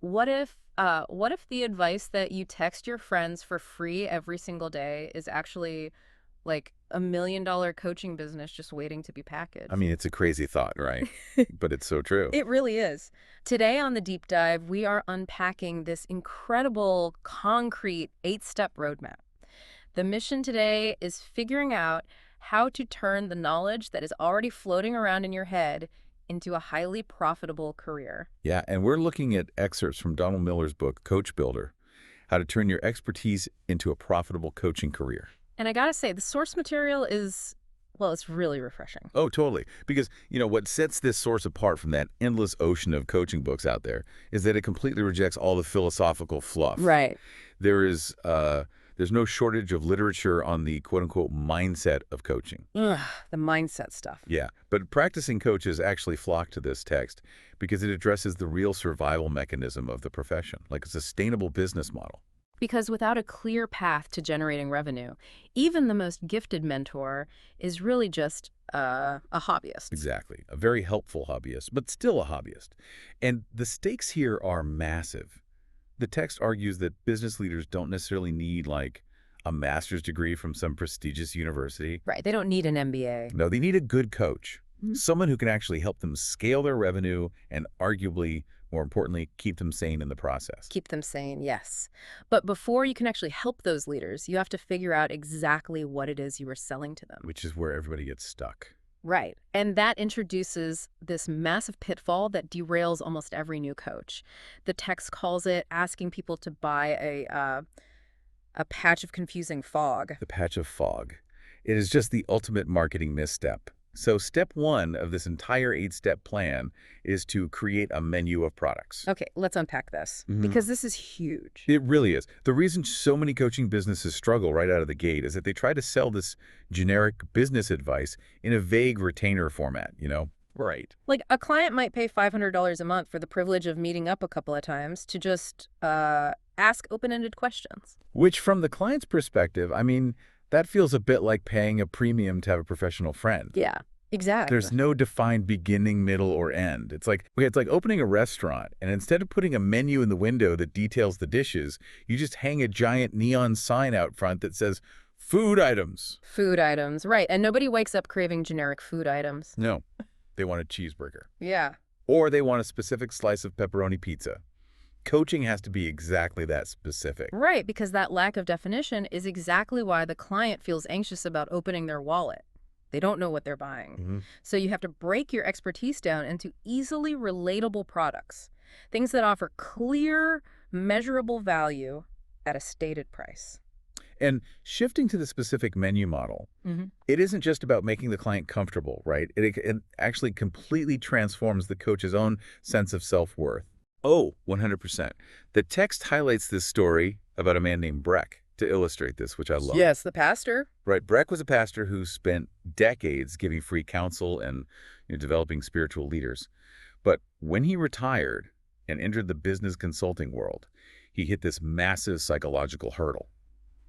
What if the advice that you text your friends for free every single day is actually like $1 million coaching business just waiting to be I packaged? mean, it's a crazy thought, right? But it's so true. It really is. Today on the deep dive, we are unpacking this incredible, concrete 8-step roadmap. The mission today is figuring out how to turn the knowledge that is already floating around in your head into a highly profitable career. Yeah, and we're looking at excerpts from Donald Miller's book, Coach Builder, How to Turn Your Expertise into a Profitable Coaching Career. And I gotta say, the source material is, well, it's really refreshing. Oh, totally. Because, what sets this source apart from that endless ocean of coaching books out there is that it completely rejects all the philosophical fluff. Right. There is, there's no shortage of literature on the quote-unquote mindset of coaching. Ugh, the mindset stuff. Yeah, but practicing coaches actually flock to this text because it addresses the real survival mechanism of the profession, like a sustainable business model. Because without a clear path to generating revenue, even the most gifted mentor is really just a hobbyist. Exactly. A very helpful hobbyist, but still a hobbyist. And the stakes here are massive. The text argues that business leaders don't necessarily need, like, a master's degree from some prestigious university. Right. They don't need an MBA. No, they need a good coach, Mhm. someone who can actually help them scale their revenue and arguably, more importantly, keep them sane in the process. Keep them sane, yes. But before you can actually help those leaders, you have to figure out exactly what it is you are selling to them. Which is where everybody gets stuck. Right. And that introduces this massive pitfall that derails almost every new coach. The text calls it asking people to buy a patch of confusing fog. The patch of fog. It is just the ultimate marketing misstep. So step one of this entire 8-step plan is to create a menu of products. Okay, let's unpack this Mhm. because this is huge. It really is. The reason so many coaching businesses struggle right out of the gate is that they try to sell this generic business advice in a vague retainer format. Right. Like a client might pay $500 a month for the privilege of meeting up a couple of times to just ask open-ended questions. Which, from the client's perspective, I mean, that feels a bit like paying a premium to have a professional friend. Yeah, exactly. There's no defined beginning, middle, or end. It's like opening a restaurant, and instead of putting a menu in the window that details the dishes, you just hang a giant neon sign out front that says, "Food items." Food items, right. And nobody wakes up craving generic food items. No, they want a cheeseburger. Yeah. Or they want a specific slice of pepperoni pizza. Coaching has to be exactly that specific. Right, because that lack of definition is exactly why the client feels anxious about opening their wallet. They don't know what they're buying. Mhm. So you have to break your expertise down into easily relatable products, things that offer clear, measurable value at a stated price. And shifting to the specific menu model, Hmm. it isn't just about making the client comfortable, right? It actually completely transforms the coach's own sense of self-worth. Oh, 100%. The text highlights this story about a man named Breck to illustrate this, which I love. Yes, the pastor. Right. Breck was a pastor who spent decades giving free counsel and developing spiritual leaders. But when he retired and entered the business consulting world, he hit this massive psychological hurdle.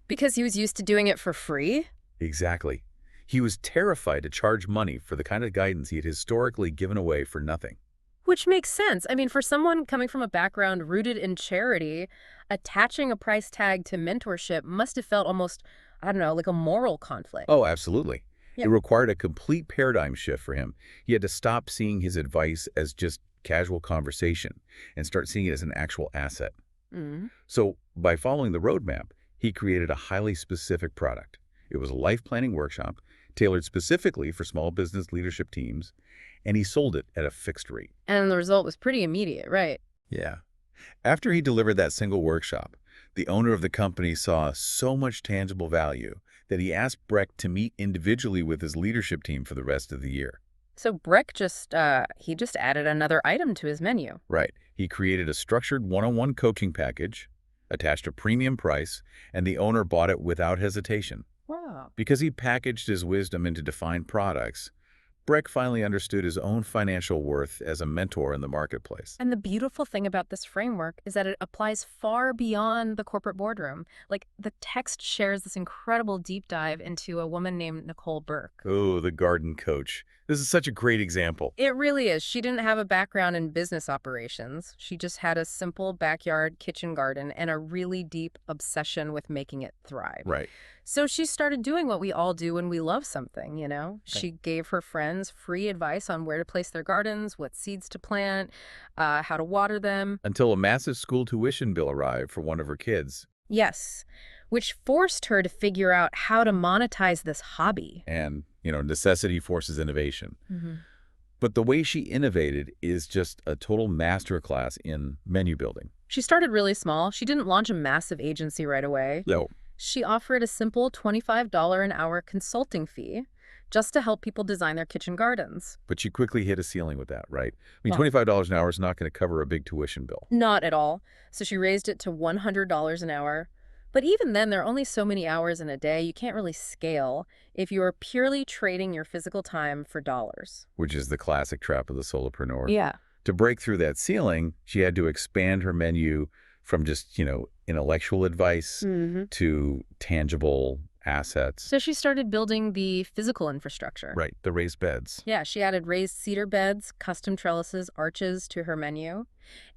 Because he was used to doing it for free? Exactly. He was terrified to charge money for the kind of guidance he had historically given away for nothing. Which makes sense. I mean, for someone coming from a background rooted in charity, attaching a price tag to mentorship must have felt almost, I don't know, like a moral conflict. Oh, absolutely. Yeah. It required a complete paradigm shift for him. He had to stop seeing his advice as just casual conversation and start seeing it as an actual asset. Mm. So by following the roadmap, he created a highly specific product. It was a life planning workshop tailored specifically for small business leadership teams, and he sold it at a fixed rate. And the result was pretty immediate, right? Yeah. After he delivered that single workshop, the owner of the company saw so much tangible value that he asked Breck to meet individually with his leadership team for the rest of the year. So Breck he just added another item to his menu. Right. He created a structured one-on-one coaching package, attached a premium price, and the owner bought it without hesitation. Wow. Because he packaged his wisdom into defined products, Breck finally understood his own financial worth as a mentor in the marketplace. And the beautiful thing about this framework is that it applies far beyond the corporate boardroom. Like, the text shares this incredible deep dive into a woman named Nicole Burke. Oh, the garden coach. This is such a great example. It really is. She didn't have a background in business operations. She just had a simple backyard kitchen garden and a really deep obsession with making it thrive. Right. So she started doing what we all do when we love something, Okay. She gave her friends free advice on where to place their gardens, what seeds to plant, how to water them. Until a massive school tuition bill arrived for one of her kids. Yes, which forced her to figure out how to monetize this hobby. And, necessity forces innovation. hmm But the way she innovated is just a total masterclass in menu building. She started really small. She didn't launch a massive agency right away. No. She offered a simple $25 an hour consulting fee just to help people design their kitchen gardens. But she quickly hit a ceiling with that, right? I mean, Well, $25 an hour is not going to cover a big tuition bill. not at all. So she raised it to $100 an hour. But even then, there are only so many hours in a day. You can't really scale if you are purely trading your physical time for dollars. Which is the classic trap of the solopreneur. Yeah. To break through that ceiling, she had to expand her menu from just, intellectual advice hmm to tangible assets. So she started building the physical infrastructure. Right, the raised beds. Yeah, she added raised cedar beds, custom trellises, arches to her menu.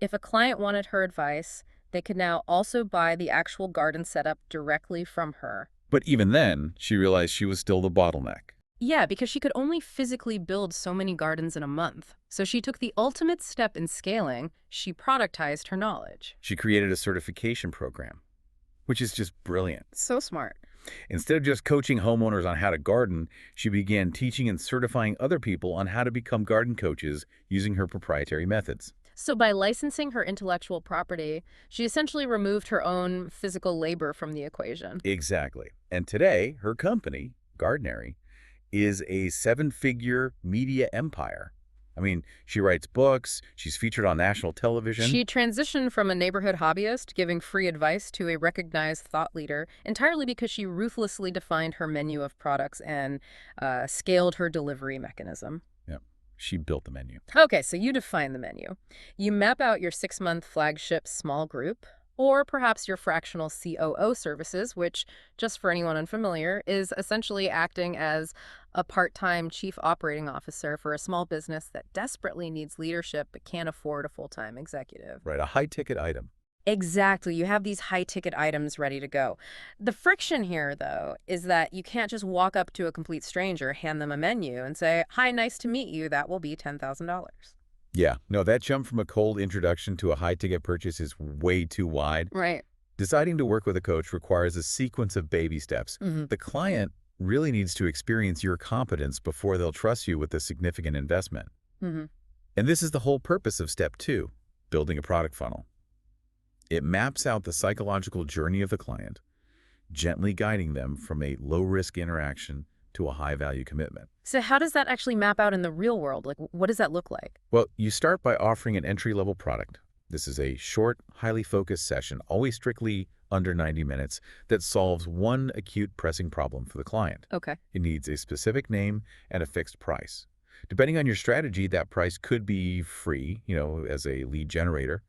If a client wanted her advice, they could now also buy the actual garden setup directly from her. But even then, she realized she was still the bottleneck. Yeah, because she could only physically build so many gardens in a month. So she took the ultimate step in scaling. She productized her knowledge. She created a certification program, which is just brilliant. So smart. Instead of just coaching homeowners on how to garden, she began teaching and certifying other people on how to become garden coaches using her proprietary methods. So by licensing her intellectual property, she essentially removed her own physical labor from the equation. Exactly. And today, her company, Gardenary, is a seven-figure media empire. I mean, she writes books, she's featured on national television. She transitioned from a neighborhood hobbyist giving free advice to a recognized thought leader entirely because she ruthlessly defined her menu of products and scaled her delivery mechanism. Yeah, she built the menu. Okay, so you define the menu. You map out your 6-month flagship small group, or perhaps your fractional COO services, which, just for anyone unfamiliar, is essentially acting as a part-time chief operating officer for a small business that desperately needs leadership but can't afford a full-time executive. Right, a high-ticket item. Exactly. You have these high-ticket items ready to go. The friction here, though, is that you can't just walk up to a complete stranger, hand them a menu, and say, "Hi, nice to meet you. That will be $10,000." Yeah, no, that jump from a cold introduction to a high-ticket purchase is way too wide. Right. Deciding to work with a coach requires a sequence of baby steps. hmm The client really needs to experience your competence before they'll trust you with a significant investment. hmm And this is the whole purpose of step 2, building a product funnel. It maps out the psychological journey of the client, gently guiding them from a low-risk interaction to a high-value commitment. So how does that actually map out in the real world? Like, what does that look like? Well, you start by offering an entry-level product. This is a short, highly focused session, always strictly under 90 minutes, that solves one acute pressing problem for the client. Okay. It needs a specific name and a fixed price. Depending on your strategy, that price could be free, as a lead generator,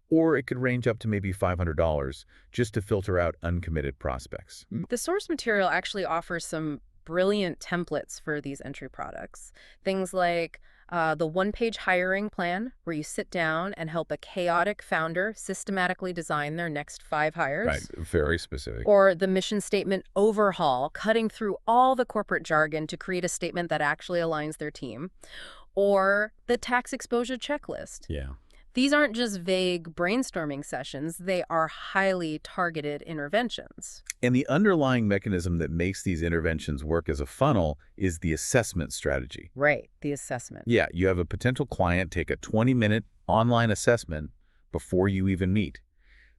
or it could range up to maybe $500 just to filter out uncommitted prospects. The source material actually offers some brilliant templates for these entry products. Things like the one-page hiring plan, where you sit down and help a chaotic founder systematically design their next 5 hires. Right, very specific. Or the mission statement overhaul, cutting through all the corporate jargon to create a statement that actually aligns their team. Or the tax exposure checklist. Yeah. These aren't just vague brainstorming sessions, they are highly targeted interventions. And the underlying mechanism that makes these interventions work as a funnel is the assessment strategy. Right, the assessment. Yeah, you have a potential client take a 20-minute online assessment before you even meet.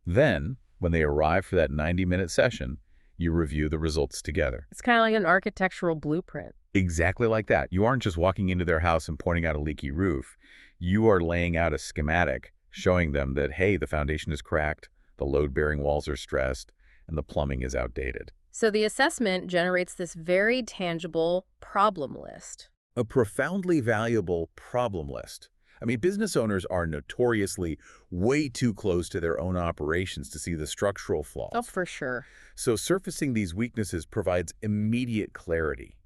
Then, when they arrive for that 90-minute session, you review the results together. It's kind of like an architectural blueprint. Exactly like that. You aren't just walking into their house and pointing out a leaky roof. You are laying out a schematic showing them that, hey, the foundation is cracked, the load-bearing walls are stressed, and the plumbing is outdated. So the assessment generates this very tangible problem list. A profoundly valuable problem list. I mean, business owners are notoriously way too close to their own operations to see the structural flaws. Oh, for sure. So surfacing these weaknesses provides immediate clarity.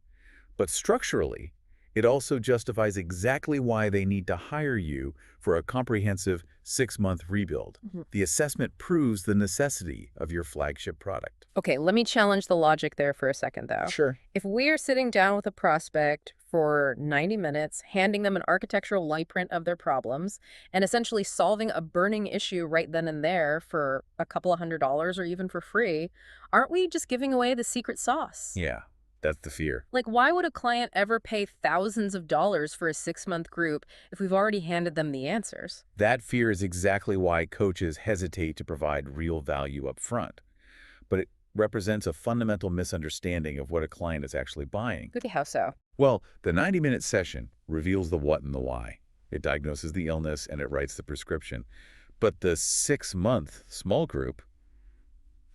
But structurally, It also justifies exactly why they need to hire you for a comprehensive 6-month rebuild. Mhm. The assessment proves the necessity of your flagship product. Okay, let me challenge the logic there for a second, though. Sure. If we're sitting down with a prospect for 90 minutes, handing them an architectural blueprint of their problems, and essentially solving a burning issue right then and there for a couple of $100s or even for free, aren't we just giving away the secret sauce? Yeah, that's the fear. Like, why would a client ever pay thousands of dollars for a 6-month group if we've already handed them the answers? That fear is exactly why coaches hesitate to provide real value up front. But it represents a fundamental misunderstanding of what a client is actually buying. Okay, how so? Well, the 90-minute session reveals the what and the why. It diagnoses the illness and it writes the prescription. But the 6-month small group,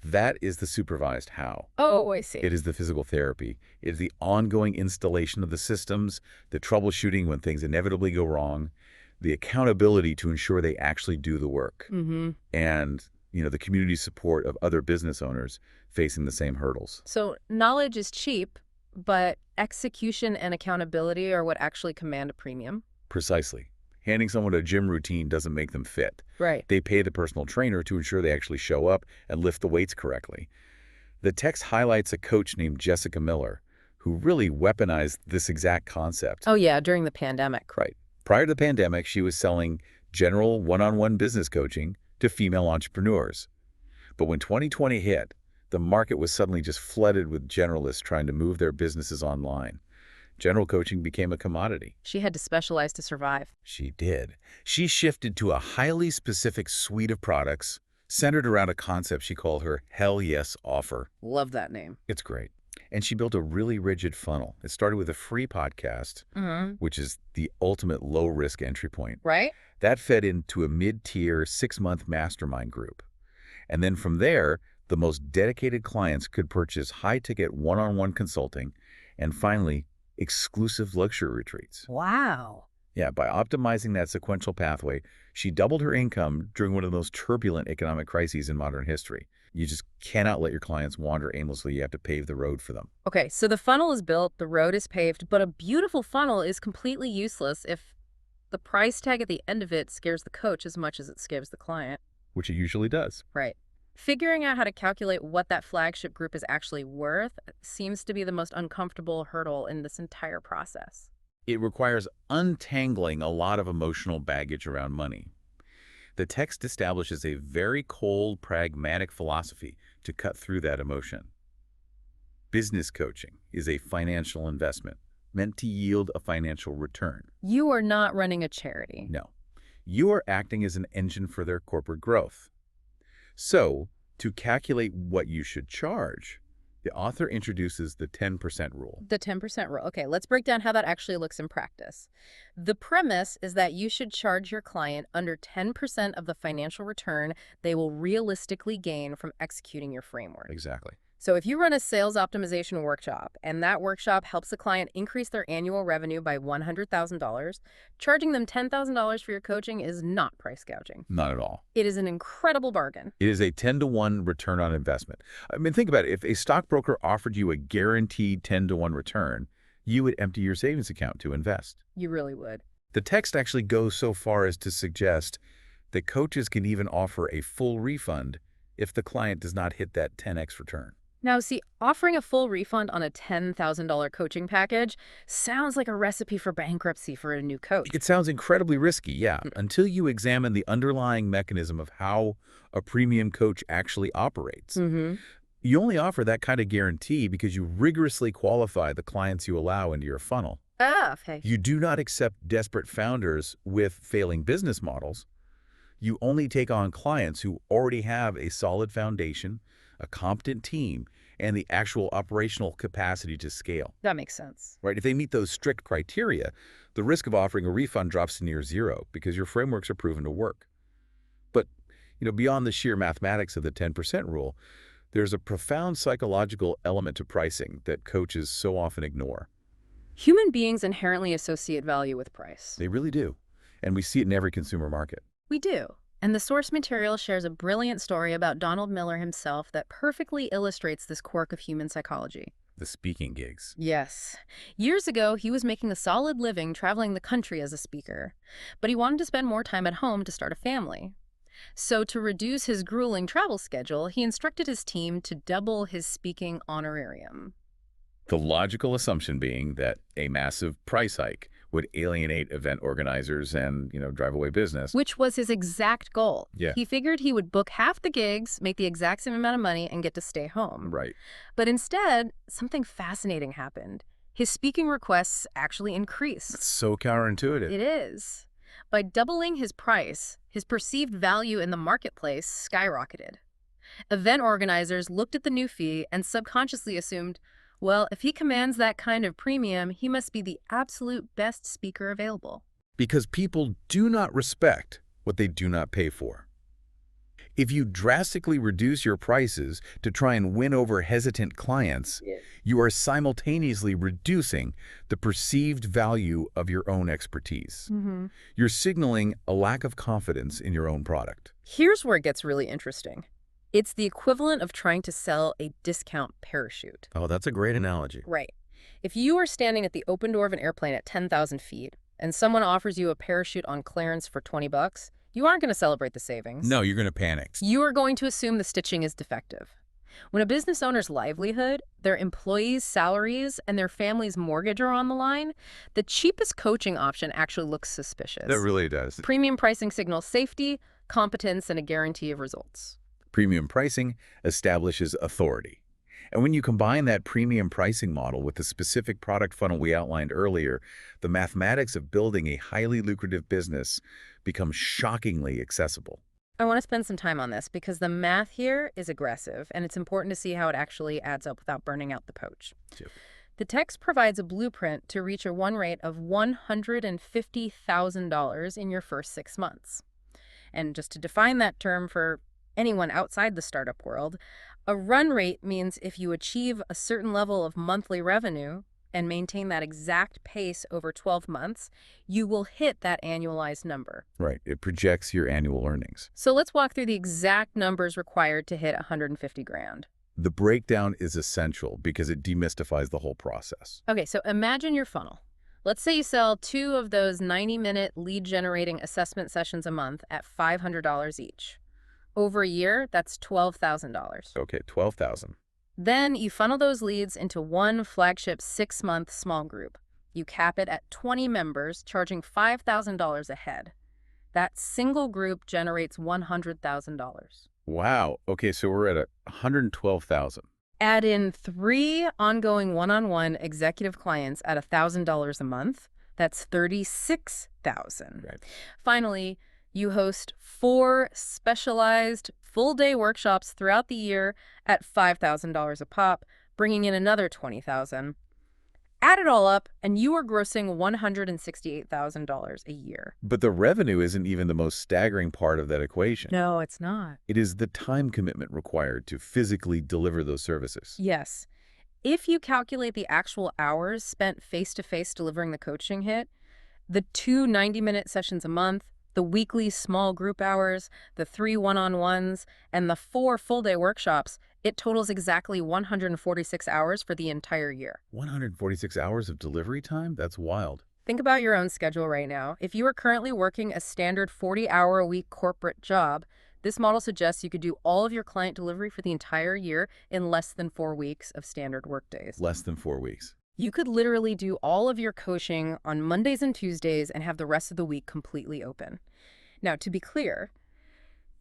that is the supervised how. Oh, I see. It is the physical therapy. It is the ongoing installation of the systems, the troubleshooting when things inevitably go wrong, the accountability to ensure they actually do the work, Mm-hmm. and the community support of other business owners facing the same hurdles. So knowledge is cheap, but execution and accountability are what actually command a premium. Precisely. Handing someone a gym routine doesn't make them fit. Right. They pay the personal trainer to ensure they actually show up and lift the weights correctly. The text highlights a coach named Jessica Miller, who really weaponized this exact concept. Oh, yeah, during the pandemic. Right. Prior to the pandemic, she was selling general one-on-one business coaching to female entrepreneurs. But when 2020 hit, the market was suddenly just flooded with generalists trying to move their businesses online. General coaching became a commodity. She had to specialize to survive. She did. She shifted to a highly specific suite of products centered around a concept she called her Hell Yes offer. Love that name. It's great. And she built a really rigid funnel. It started with a free podcast, Mm-hmm. which is the ultimate low-risk entry point. Right? That fed into a mid-tier 6-month mastermind group. And then from there, the most dedicated clients could purchase high-ticket one-on-one consulting and finally, exclusive luxury retreats. Wow. Yeah, by optimizing that sequential pathway, she doubled her income during one of the most turbulent economic crises in modern history. You just cannot let your clients wander aimlessly. You have to pave the road for them. Okay, so the funnel is built, the road is paved, but a beautiful funnel is completely useless if the price tag at the end of it scares the coach as much as it scares the client. Which it usually does. Right. Figuring out how to calculate what that flagship group is actually worth seems to be the most uncomfortable hurdle in this entire process. It requires untangling a lot of emotional baggage around money. The text establishes a very cold, pragmatic philosophy to cut through that emotion. Business coaching is a financial investment meant to yield a financial return. You are not running a charity. No, you are acting as an engine for their corporate growth. So, to calculate what you should charge, the author introduces the 10% rule. The 10% rule. Okay, let's break down how that actually looks in practice. The premise is that you should charge your client under 10% of the financial return they will realistically gain from executing your framework. Exactly. So if you run a sales optimization workshop and that workshop helps a client increase their annual revenue by $100,000, charging them $10,000 for your coaching is not price gouging. Not at all. It is an incredible bargain. It is a 10-to-1 return on investment. I mean, think about it. If a stockbroker offered you a guaranteed 10-to-1 return, you would empty your savings account to invest. You really would. The text actually goes so far as to suggest that coaches can even offer a full refund if the client does not hit that 10x return. Now, see, offering a full refund on a $10,000 coaching package sounds like a recipe for bankruptcy for a new coach. It sounds incredibly risky, yeah, until you examine the underlying mechanism of how a premium coach actually operates. Mm-hmm. You only offer that kind of guarantee because you rigorously qualify the clients you allow into your funnel. Ah, okay. You do not accept desperate founders with failing business models. You only take on clients who already have a solid foundation, a competent team, and the actual operational capacity to scale. That makes sense. Right? If they meet those strict criteria, the risk of offering a refund drops to near zero because your frameworks are proven to work. But, beyond the sheer mathematics of the 10% rule, there's a profound psychological element to pricing that coaches so often ignore. Human beings inherently associate value with price. They really do. And we see it in every consumer market. We do. And the source material shares a brilliant story about Donald Miller himself that perfectly illustrates this quirk of human psychology. the speaking gigs. Yes. Years ago, he was making a solid living traveling the country as a speaker, but he wanted to spend more time at home to start a family. So to reduce his grueling travel schedule, he instructed his team to double his speaking honorarium. The logical assumption being that a massive price hike would alienate event organizers and, drive away business. Which was his exact goal. Yeah. He figured he would book half the gigs, make the exact same amount of money, and get to stay home. Right. But instead, something fascinating happened. His speaking requests actually increased. It's so counterintuitive. It is. By doubling his price, his perceived value in the marketplace skyrocketed. Event organizers looked at the new fee and subconsciously assumed, well, if he commands that kind of premium, he must be the absolute best speaker available. Because people do not respect what they do not pay for. If you drastically reduce your prices to try and win over hesitant clients, you are simultaneously reducing the perceived value of your own expertise. You're signaling a lack of confidence in your own product. Here's where it gets really interesting. It's the equivalent of trying to sell a discount parachute. Oh, that's a great analogy. Right. If you are standing at the open door of an airplane at 10,000 feet and someone offers you a parachute on clearance for $20, you aren't going to celebrate the savings. No, you're going to panic. You are going to assume the stitching is defective. When a business owner's livelihood, their employees' salaries, and their family's mortgage are on the line, the cheapest coaching option actually looks suspicious. That really does. Premium pricing signals safety, competence, and a guarantee of results. Premium pricing establishes authority. And when you combine that premium pricing model with the specific product funnel we outlined earlier, the mathematics of building a highly lucrative business becomes shockingly accessible. I want to spend some time on this because the math here is aggressive, and it's important to see how it actually adds up without burning out the coach. Yep. The text provides a blueprint to reach a run rate of $150,000 in your first 6 months. And just to define that term for anyone outside the startup world, a run rate means if you achieve a certain level of monthly revenue and maintain that exact pace over 12 months, you will hit that annualized number. Right. It projects your annual earnings. So let's walk through the exact numbers required to hit 150 grand. The breakdown is essential because it demystifies the whole process. Okay, so imagine your funnel. Let's say you sell 2 of those 90-minute lead-generating assessment sessions a month at $500 each. Over a year, that's $12,000. Okay, $12,000. Then you funnel those leads into one flagship 6-month small group. You cap it at 20 members, charging $5,000 a head. That single group generates $100,000. Wow. Okay, so we're at $112,000. Add in 3 ongoing one-on-one executive clients at $1,000 a month. That's $36,000. Right. Finally, you host 4 specialized full-day workshops throughout the year at $5,000 a pop, bringing in another $20,000. Add it all up, and you are grossing $168,000 a year. But the revenue isn't even the most staggering part of that equation. No, it's not. It is the time commitment required to physically deliver those services. Yes. If you calculate the actual hours spent face-to-face delivering the coaching hit, the 2 90-minute sessions a month, the weekly small group hours, the 3 one-on-ones, and the 4 full-day workshops, it totals exactly 146 hours for the entire year. 146 hours of delivery time? That's wild. Think about your own schedule right now. If you are currently working a standard 40-hour-a-week corporate job, this model suggests you could do all of your client delivery for the entire year in less than 4 weeks of standard workdays. Less than 4 weeks. You could literally do all of your coaching on Mondays and Tuesdays and have the rest of the week completely open. Now, to be clear,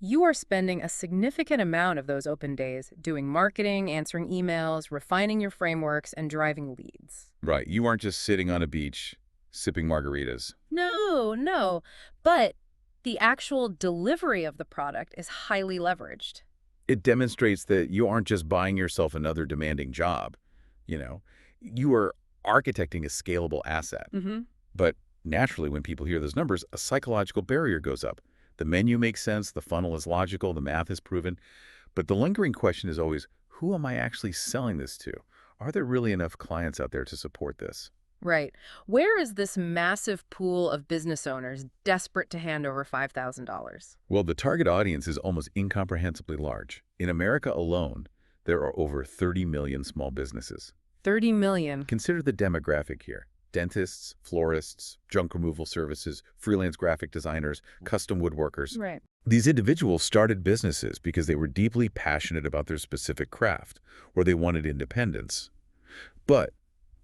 you are spending a significant amount of those open days doing marketing, answering emails, refining your frameworks, and driving leads. Right. You aren't just sitting on a beach sipping margaritas. No. But the actual delivery of the product is highly leveraged. It demonstrates that you aren't just buying yourself another demanding job. You are architecting a scalable asset. But naturally, when people hear those numbers, a psychological barrier goes up. The menu makes sense, the funnel is logical, the math is proven. But the lingering question is always, who am I actually selling this to? Are there really enough clients out there to support this? Right. Where is this massive pool of business owners desperate to hand over $5,000? Well, the target audience is almost incomprehensibly large. In America alone, there are over 30 million small businesses. 30 million. Consider the demographic here. Dentists, florists, junk removal services, freelance graphic designers, custom woodworkers. Right. These individuals started businesses because they were deeply passionate about their specific craft, or they wanted independence. But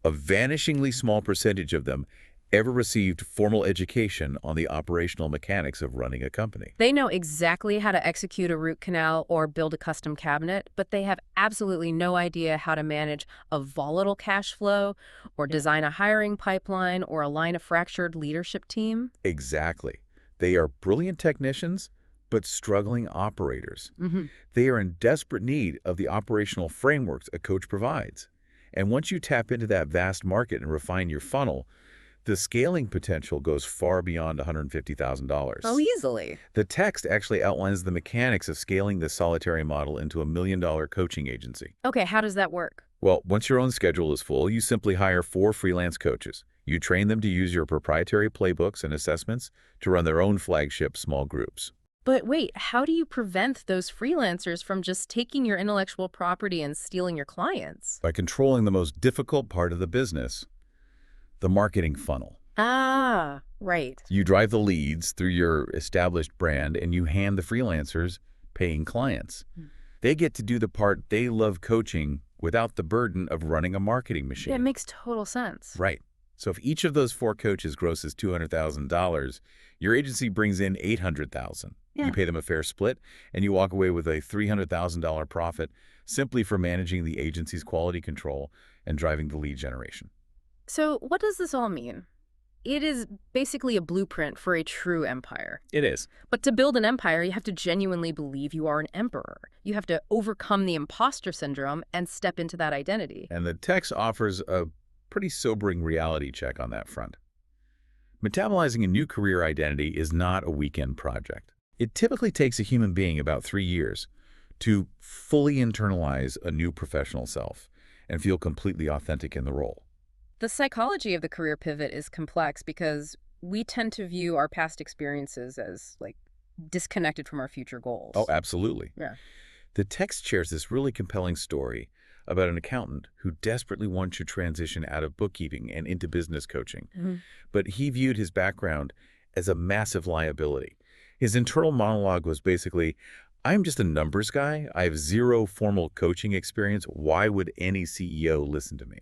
a vanishingly small percentage of them ever received formal education on the operational mechanics of running a company. They know exactly how to execute a root canal or build a custom cabinet, but they have absolutely no idea how to manage a volatile cash flow or design a hiring pipeline or align a fractured leadership team. Exactly. They are brilliant technicians, but struggling operators. They are in desperate need of the operational frameworks a coach provides. And once you tap into that vast market and refine your funnel, the scaling potential goes far beyond $150,000. Oh, easily. The text actually outlines the mechanics of scaling this solitary model into a $1 million coaching agency. Okay, how does that work? Well, once your own schedule is full, you simply hire 4 freelance coaches. You train them to use your proprietary playbooks and assessments to run their own flagship small groups. But wait, how do you prevent those freelancers from just taking your intellectual property and stealing your clients? By controlling the most difficult part of the business, the marketing funnel. Ah, right. You drive the leads through your established brand and you hand the freelancers paying clients. They get to do the part they love coaching without the burden of running a marketing machine. Yeah, it makes total sense. Right. So if each of those 4 coaches grosses $200,000, your agency brings in $800,000. Yeah. You pay them a fair split, and you walk away with a $300,000 profit simply for managing the agency's quality control and driving the lead generation. So what does this all mean? It is basically a blueprint for a true empire. It is. But to build an empire, you have to genuinely believe you are an emperor. You have to overcome the imposter syndrome and step into that identity. And the text offers a pretty sobering reality check on that front. Metabolizing a new career identity is not a weekend project. It typically takes a human being about 3 years to fully internalize a new professional self and feel completely authentic in the role. The psychology of the career pivot is complex because we tend to view our past experiences as, disconnected from our future goals. Oh, absolutely. Yeah. The text shares this really compelling story about an accountant who desperately wants to transition out of bookkeeping and into business coaching. But he viewed his background as a massive liability. His internal monologue was basically, I'm just a numbers guy. I have 0 formal coaching experience. Why would any CEO listen to me?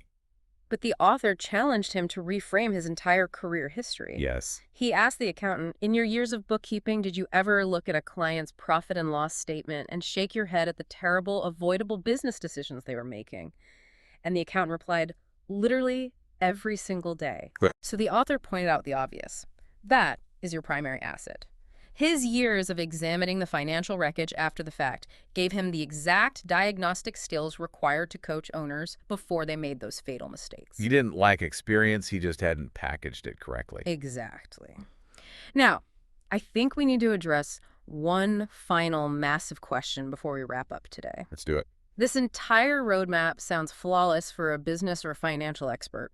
But the author challenged him to reframe his entire career history. Yes. He asked the accountant, in your years of bookkeeping, did you ever look at a client's profit and loss statement and shake your head at the terrible, avoidable business decisions they were making? And the accountant replied, literally every single day. Right. So the author pointed out the obvious. That is your primary asset. His years of examining the financial wreckage after the fact gave him the exact diagnostic skills required to coach owners before they made those fatal mistakes. He didn't lack experience. He just hadn't packaged it correctly. Exactly. Now, I think we need to address one final massive question before we wrap up today. Let's do it. This entire roadmap sounds flawless for a business or financial expert.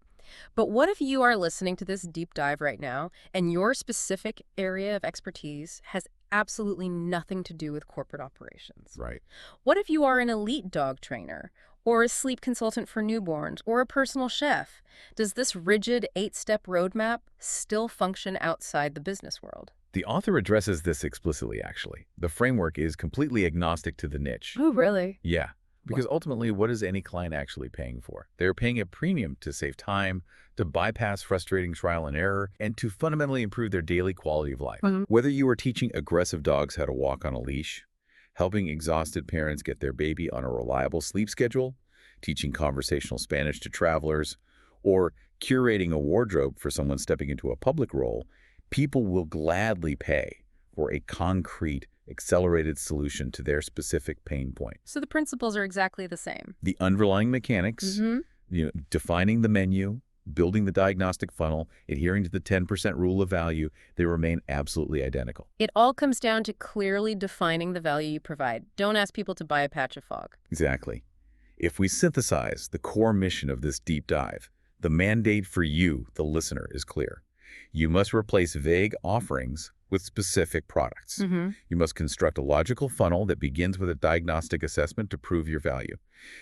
But what if you are listening to this deep dive right now and your specific area of expertise has absolutely nothing to do with corporate operations? Right. What if you are an elite dog trainer or a sleep consultant for newborns or a personal chef? Does this rigid 8-step roadmap still function outside the business world? The author addresses this explicitly, actually. The framework is completely agnostic to the niche. Oh, really? Yeah. Because ultimately, what is any client actually paying for? They're paying a premium to save time, to bypass frustrating trial and error, and to fundamentally improve their daily quality of life. Whether you are teaching aggressive dogs how to walk on a leash, helping exhausted parents get their baby on a reliable sleep schedule, teaching conversational Spanish to travelers, or curating a wardrobe for someone stepping into a public role, people will gladly pay for a concrete, accelerated solution to their specific pain point. So the principles are exactly the same. The underlying mechanics, defining the menu, building the diagnostic funnel, adhering to the 10% rule of value, they remain absolutely identical. It all comes down to clearly defining the value you provide. Don't ask people to buy a patch of fog. Exactly. If we synthesize the core mission of this deep dive, the mandate for you, the listener, is clear. You must replace vague offerings with specific products. Mm-hmm. You must construct a logical funnel that begins with a diagnostic assessment to prove your value.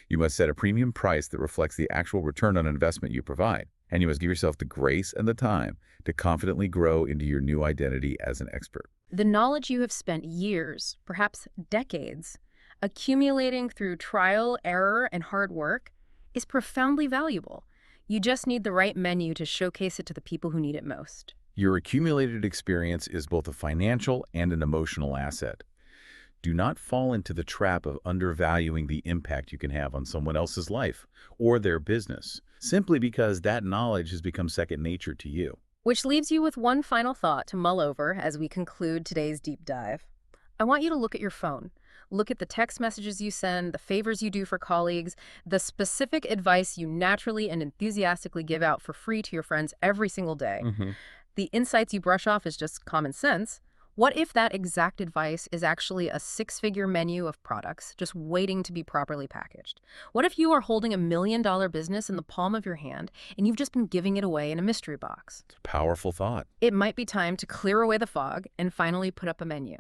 You must set a premium price that reflects the actual return on investment you provide. And you must give yourself the grace and the time to confidently grow into your new identity as an expert. The knowledge you have spent years, perhaps decades, accumulating through trial, error, and hard work is profoundly valuable. You just need the right menu to showcase it to the people who need it most. Your accumulated experience is both a financial and an emotional asset. Do not fall into the trap of undervaluing the impact you can have on someone else's life or their business, simply because that knowledge has become second nature to you. Which leaves you with one final thought to mull over as we conclude today's deep dive. I want you to look at your phone. Look at the text messages you send, the favors you do for colleagues, the specific advice you naturally and enthusiastically give out for free to your friends every single day. hmm The insights you brush off as just common sense. What if that exact advice is actually a six-figure menu of products just waiting to be properly packaged? What if you are holding $1 million business in the palm of your hand and you've just been giving it away in a mystery box? Powerful thought. It might be time to clear away the fog and finally put up a menu.